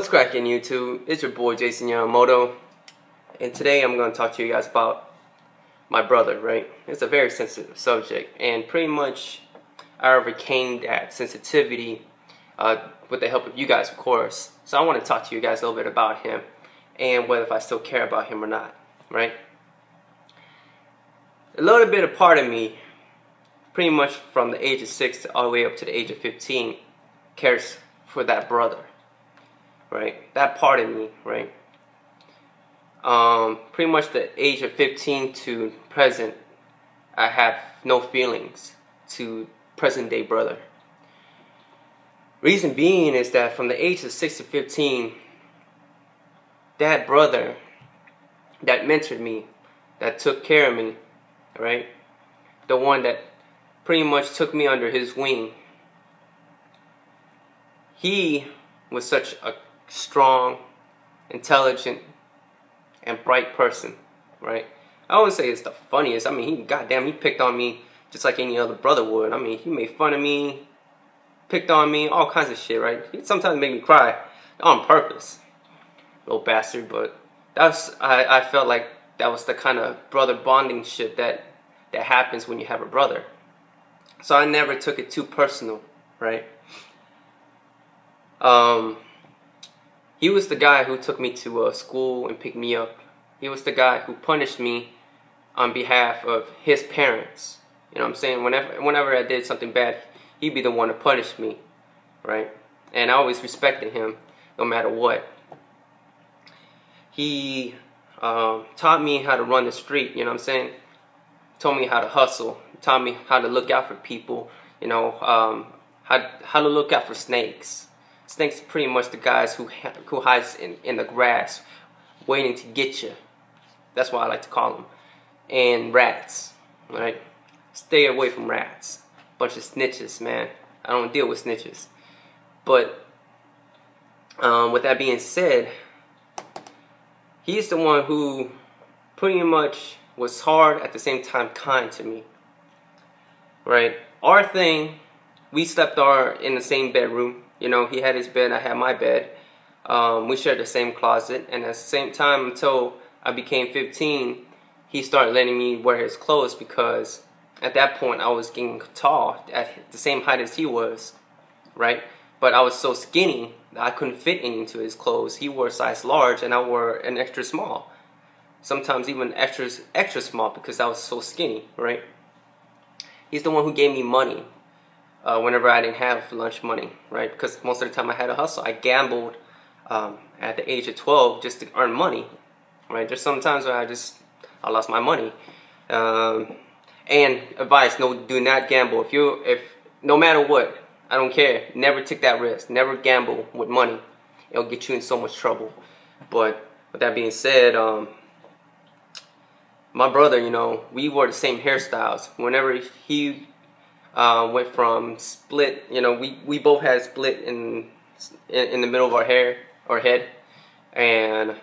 What's cracking, YouTube? It's your boy Jason Yamamoto, and today I'm going to talk to you guys about my brother, right? It's a very sensitive subject, and pretty much I overcame that sensitivity with the help of you guys, of course. So I want to talk to you guys a little bit about him and whether if I still care about him or not, right? A little bit of part of me, pretty much from the age of 6 all the way up to the age of 15, cares for that brother. Right, that part of me, right? Pretty much the age of 15 to present, I have no feelings to present day brother. Reason being is that from the age of 6 to 15, that brother that mentored me, that took care of me, right? The one that pretty much took me under his wing. He was such a strong, intelligent, and bright person, right? I wouldn't say it's the funniest. I mean, he picked on me just like any other brother would. I mean, he made fun of me, picked on me, all kinds of shit, right? He sometimes made me cry on purpose, little bastard. But I felt like that was the kind of brother bonding shit that happens when you have a brother. So I never took it too personal, right? He was the guy who took me to school and picked me up. He was the guy who punished me on behalf of his parents. You know what I'm saying? Whenever I did something bad, he'd be the one to punish me, right? And I always respected him, no matter what. He taught me how to run the street. You know what I'm saying? Told me how to hustle. Taught me how to look out for people. You know, how to look out for snakes. Snakes are pretty much the guys who hides in the grass, waiting to get you. That's what I like to call them. And rats, right? Stay away from rats. Bunch of snitches, man. I don't deal with snitches. But with that being said, he's the one who pretty much was hard at the same time kind to me, right? Our thing, we slept in the same bedroom. You know, he had his bed, I had my bed. We shared the same closet, and at the same time, until I became 15, he started letting me wear his clothes because at that point I was getting tall, at the same height as he was, right? But I was so skinny that I couldn't fit into his clothes. He wore a size large, and I wore an extra small. Sometimes even extra small because I was so skinny, right? He's the one who gave me money. Whenever I didn't have lunch money, right? Because most of the time I had to hustle. I gambled at the age of 12 just to earn money, right? There's sometimes where I lost my money. And advice: do not gamble. If no matter what, I don't care. Never take that risk. Never gamble with money. It'll get you in so much trouble. But with that being said, my brother, you know, we wore the same hairstyles. Whenever he went from split, you know, we both had split in the middle of our hair or head, and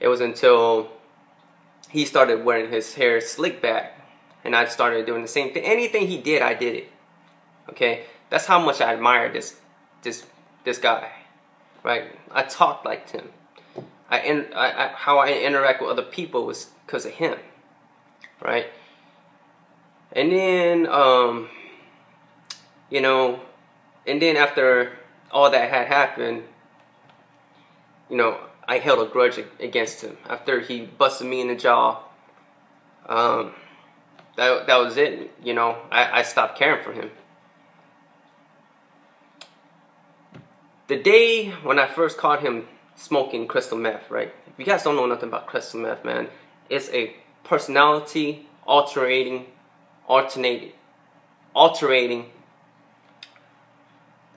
it was until he started wearing his hair slick back, and I started doing the same thing. Anything he did, I did it. Okay, that's how much I admire this guy, right? I talked like him. How I interact with other people was because of him, right? And then you know, and then after all that had happened, you know, I held a grudge against him. After he busted me in the jaw, that was it. You know, I stopped caring for him. The day when I first caught him smoking crystal meth, right? If you guys don't know nothing about crystal meth, man, it's a personality altering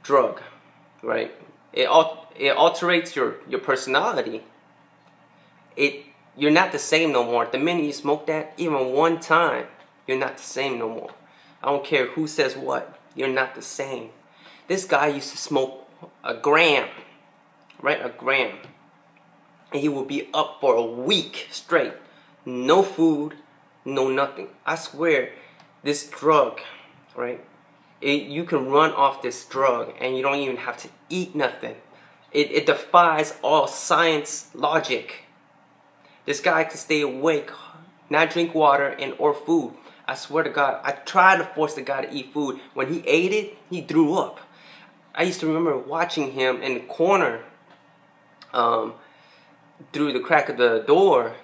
drug, right? It alterates your personality. You're not the same no more. The minute you smoke that, even one time, you're not the same no more. I don't care who says what. You're not the same. This guy used to smoke a gram, right? A gram, and he would be up for a week straight, no food, no nothing. I swear, this drug, right? You can run off this drug and you don't even have to eat nothing. It defies all science logic. This guy could stay awake, not drink water and or food. I swear to God, I tried to force the guy to eat food. When he ate it, he threw up. I used to remember watching him in the corner, through the crack of the door.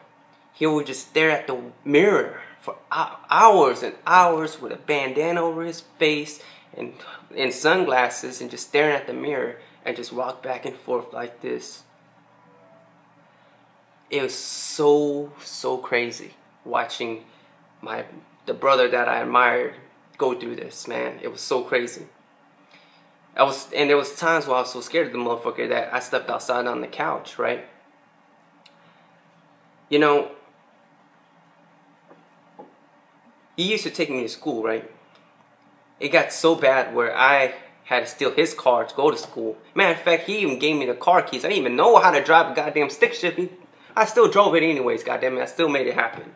He would just stare at the mirror for hours and hours with a bandana over his face and sunglasses and just staring at the mirror and just walk back and forth like this. It was so crazy watching the brother that I admired go through this, man. It was so crazy. And there was times where I was so scared of the motherfucker that I slept outside on the couch, right? You know, he used to take me to school, right? It got so bad where I had to steal his car to go to school. Matter of fact, he even gave me the car keys. I didn't even know how to drive a goddamn stick shift. I still drove it anyways, goddamn it. I still made it happen.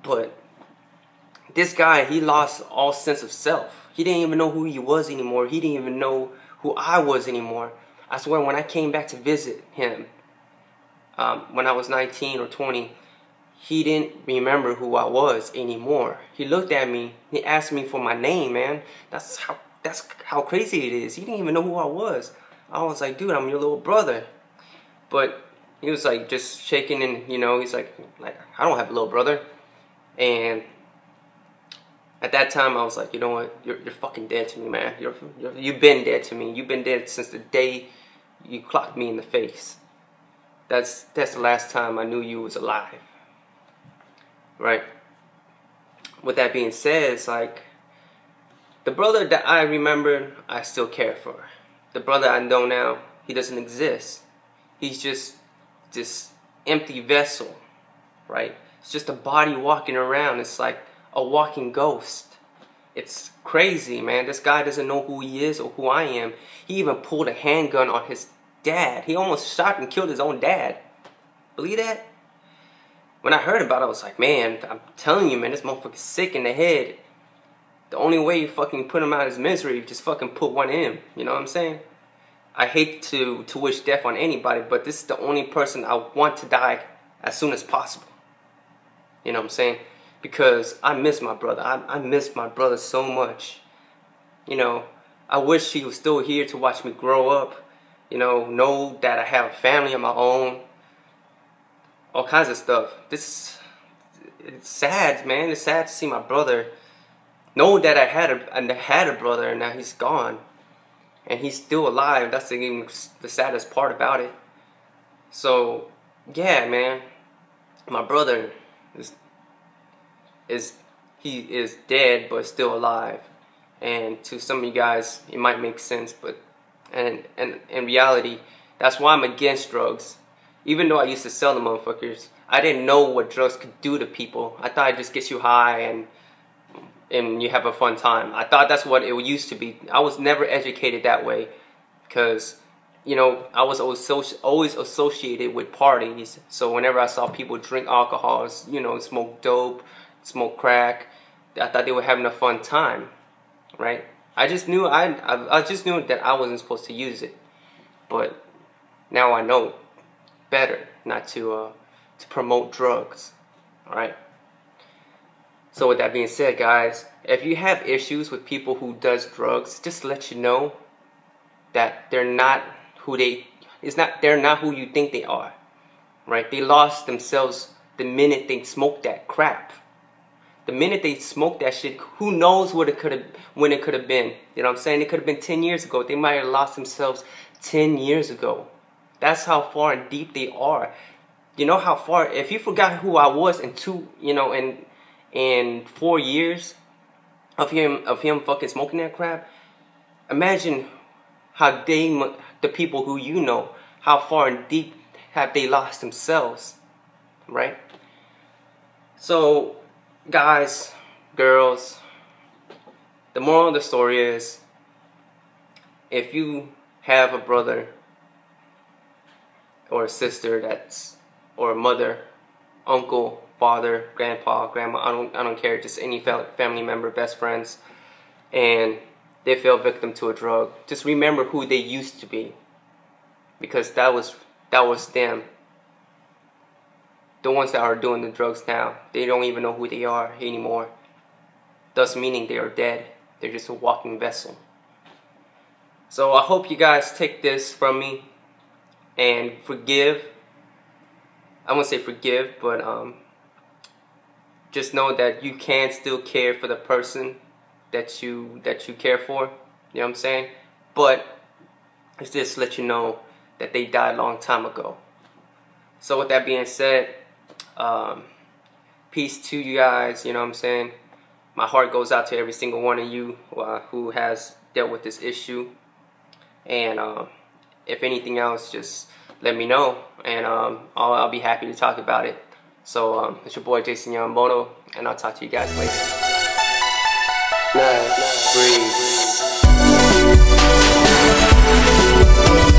But this guy, he lost all sense of self. He didn't even know who he was anymore. He didn't even know who I was anymore. I swear, when I came back to visit him, when I was 19 or 20, he didn't remember who I was anymore. He looked at me, he asked me for my name, man. That's how crazy it is. He didn't even know who I was. I was like, dude, I'm your little brother. But he was like just shaking and, you know, he's like I don't have a little brother. And at that time I was like, you know what, you're fucking dead to me, man. You've been dead to me. You've been dead since the day you clocked me in the face. That's the last time I knew you was alive. Right? With that being said, it's like the brother that I remember, I still care for. The brother I know now, he doesn't exist. He's just this empty vessel, right? It's just a body walking around. It's like a walking ghost. It's crazy, man. This guy doesn't know who he is or who I am. He even pulled a handgun on his dad. He almost shot and killed his own dad. Believe that? When I heard about it, I was like, man, I'm telling you, man, this motherfucker's sick in the head. The only way you fucking put him out of his misery, you just fucking put one in him. You know what I'm saying? I hate to wish death on anybody, but this is the only person I want to die as soon as possible. You know what I'm saying? Because I miss my brother. I miss my brother so much. You know, I wish he was still here to watch me grow up. You know that I have a family of my own. All kinds of stuff. It's sad, man. It's sad to see my brother. Know that I had a brother and now he's gone. And he's still alive. That's the saddest part about it. So, yeah, man. My brother is dead but still alive. And to some of you guys, it might make sense, but and in reality, that's why I'm against drugs. Even though I used to sell the motherfuckers, I didn't know what drugs could do to people. I thought it just gets you high and you have a fun time. I thought that's what it used to be. I was never educated that way because, you know, I was always associated with parties. So whenever I saw people drink alcohol, you know, smoke dope, smoke crack, I thought they were having a fun time, right? I just knew I just knew that I wasn't supposed to use it, but now I know better not to promote drugs. All right. So with that being said, guys, if you have issues with people who does drugs, just let you know that they're not who you think they are. Right? They lost themselves the minute they smoked that crap. The minute they smoked that shit, who knows when it could have been. You know what I'm saying? It could have been 10 years ago. They might have lost themselves 10 years ago. That's how far and deep they are. You know how far, if you forgot who I was in 4 years of him fucking smoking that crap, imagine how the people who you know, how far and deep have they lost themselves, right? So, guys, girls, the moral of the story is, if you have a brother or a sister or a mother, uncle, father, grandpa, grandma, I don't care, just any family member, best friends, and they fell victim to a drug, just remember who they used to be. because that was them. The ones that are doing the drugs now, they don't even know who they are anymore. Thus meaning they are dead. They're just a walking vessel. So I hope you guys take this from me and forgive. I won't say forgive, but just know that you can still care for the person that you care for. You know what I'm saying? But it's just let you know that they died a long time ago. So with that being said, peace to you guys. You know what I'm saying? My heart goes out to every single one of you who has dealt with this issue. And if anything else, just let me know, and I'll be happy to talk about it. So it's your boy Jason Young Bono, and I'll talk to you guys later. Let's breathe.